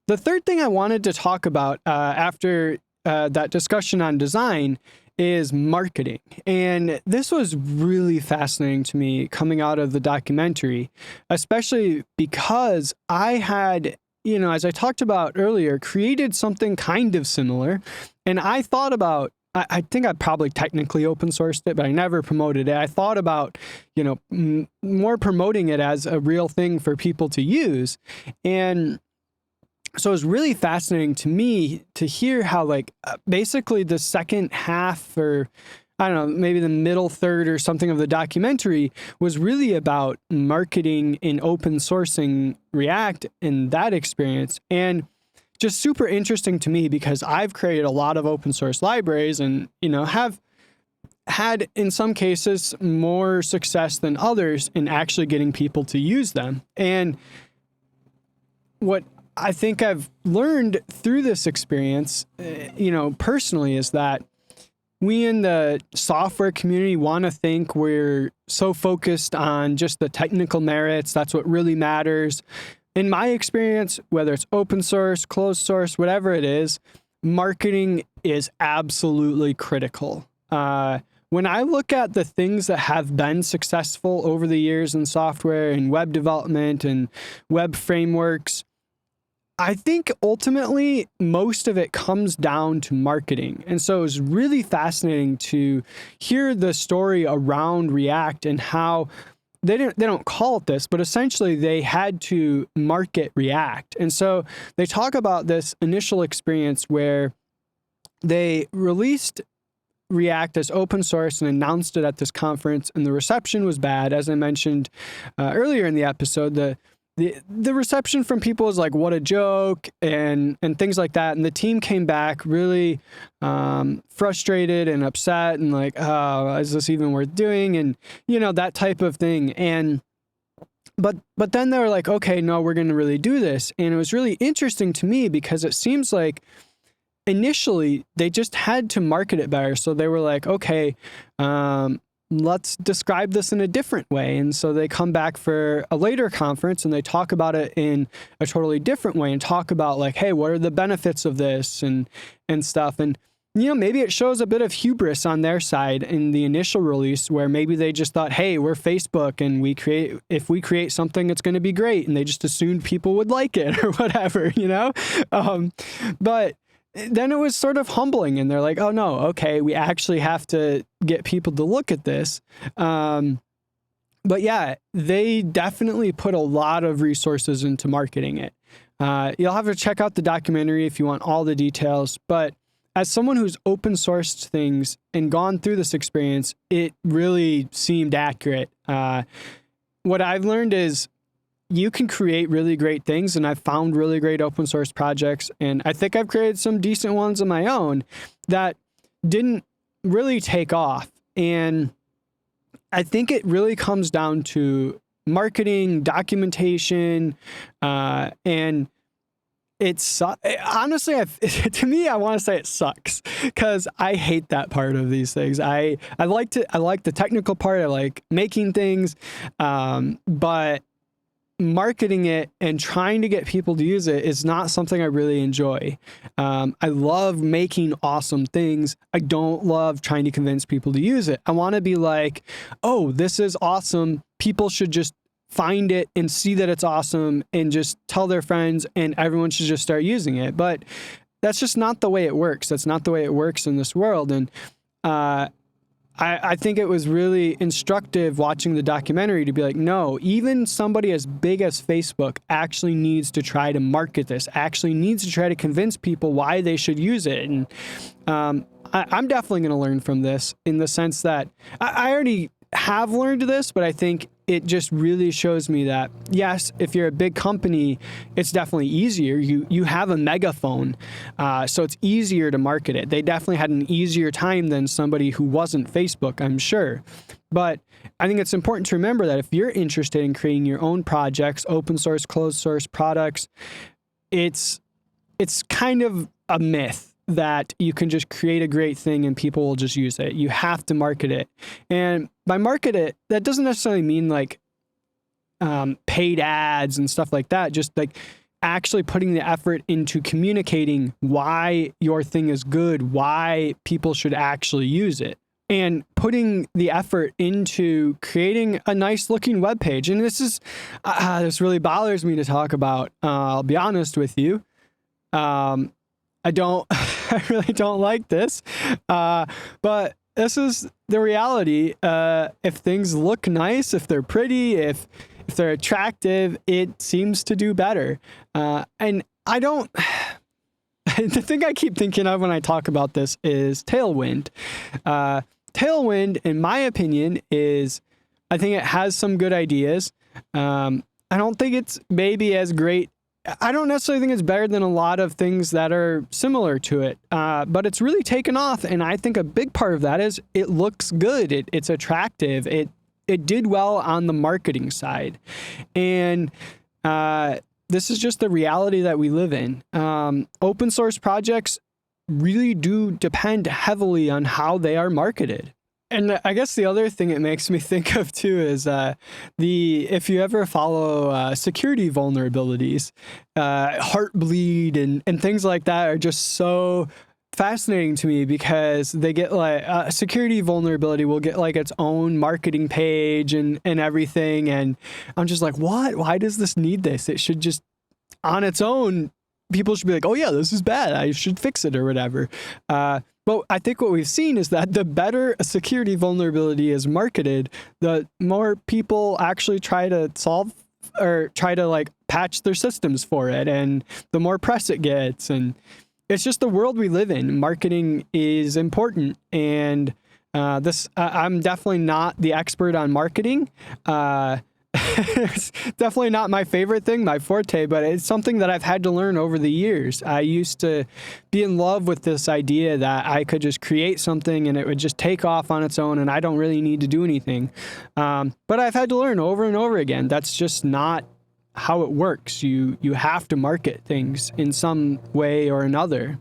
the third thing I wanted to talk about after that discussion on design is marketing. And this was really fascinating to me coming out of the documentary, especially because I had, as I talked about earlier, created something kind of similar. And I thought about, I think I probably technically open sourced it, but I never promoted it. I thought about, more promoting it as a real thing for people to use. And so it was really fascinating to me to hear how basically the second half, or I don't know, maybe the middle third or something of the documentary was really about marketing and open sourcing React in that experience. And just super interesting to me because I've created a lot of open source libraries and, have had in some cases more success than others in actually getting people to use them. And what I think I've learned through this experience, personally, is that we in the software community want to think we're so focused on just the technical merits. That's what really matters. In my experience, whether it's open source, closed source, whatever it is, marketing is absolutely critical. When I look at the things that have been successful over the years in software and web development and web frameworks, I think ultimately most of it comes down to marketing. And so it was really fascinating to hear the story around React and how they don't call it this, but essentially they had to market React. And so they talk about this initial experience where they released React as open source and announced it at this conference, and the reception was bad. As I mentioned earlier in the episode, the reception from people was like, what a joke, and things like that. And the team came back really frustrated and upset and like, oh, is this even worth doing? And, that type of thing. And but then they were like, okay, no, we're going to really do this. And it was really interesting to me because it seems like initially they just had to market it better. So they were like, okay, let's describe this in a different way. And so they come back for a later conference and they talk about it in a totally different way and talk about like, hey, what are the benefits of this and stuff. And, maybe it shows a bit of hubris on their side in the initial release where maybe they just thought, hey, we're Facebook and if we create something, it's going to be great. And they just assumed people would like it or whatever, but then it was sort of humbling and they're like, oh no, okay, we actually have to get people to look at this. But yeah, they definitely put a lot of resources into marketing it. You'll have to check out the documentary if you want all the details. But as someone who's open sourced things and gone through this experience, it really seemed accurate. What I've learned is you can create really great things, and I've found really great open source projects, and I think I've created some decent ones of my own that didn't really take off. And I think it really comes down to marketing, documentation, and it's honestly, to me, I want to say it sucks because I hate that part of these things. I like the technical part. I like making things, but marketing it and trying to get people to use it is not something I really enjoy. I love making awesome things. I don't love trying to convince people to use it. I want to be like, oh, this is awesome. People should just find it and see that it's awesome and just tell their friends and everyone should just start using it. But that's just not the way it works. That's not the way it works in this world. And I think it was really instructive watching the documentary to be like, no, even somebody as big as Facebook actually needs to try to market this, actually needs to try to convince people why they should use it. And I'm definitely going to learn from this in the sense that I already have learned this, but I think it just really shows me that, yes, if you're a big company, it's definitely easier. You have a megaphone, so it's easier to market it. They definitely had an easier time than somebody who wasn't Facebook, I'm sure. But I think it's important to remember that if you're interested in creating your own projects, open source, closed source products, it's kind of a myth that you can just create a great thing and people will just use it. You have to market it. And by market it, that doesn't necessarily mean like paid ads and stuff like that. Just like actually putting the effort into communicating why your thing is good, why people should actually use it, and putting the effort into creating a nice looking web page. And this really bothers me to talk about. I'll be honest with you. I really don't like this. But this is the reality. If things look nice, if they're pretty, if they're attractive, it seems to do better. And I don't, the thing I keep thinking of when I talk about this is Tailwind. Tailwind, in my opinion, I think it has some good ideas. I don't think it's maybe as great. I don't necessarily think it's better than a lot of things that are similar to it, but it's really taken off. And I think a big part of that is it looks good. It's attractive. It did well on the marketing side. And this is just the reality that we live in. Open source projects really do depend heavily on how they are marketed. And I guess the other thing it makes me think of too is if you ever follow security vulnerabilities, Heartbleed and things like that are just so fascinating to me, because they get like a security vulnerability will get like its own marketing page and everything. And I'm just like, what? Why does this need this? It should just on its own, people should be like, oh yeah, this is bad, I should fix it or whatever. But I think what we've seen is that the better a security vulnerability is marketed, the more people actually try to solve or try to like patch their systems for it, and the more press it gets. And it's just the world we live in. Marketing is important. And I'm definitely not the expert on marketing. It's definitely not my favorite thing, my forte, but it's something that I've had to learn over the years. I used to be in love with this idea that I could just create something and it would just take off on its own and I don't really need to do anything. But I've had to learn over and over again, that's just not how it works. You have to market things in some way or another.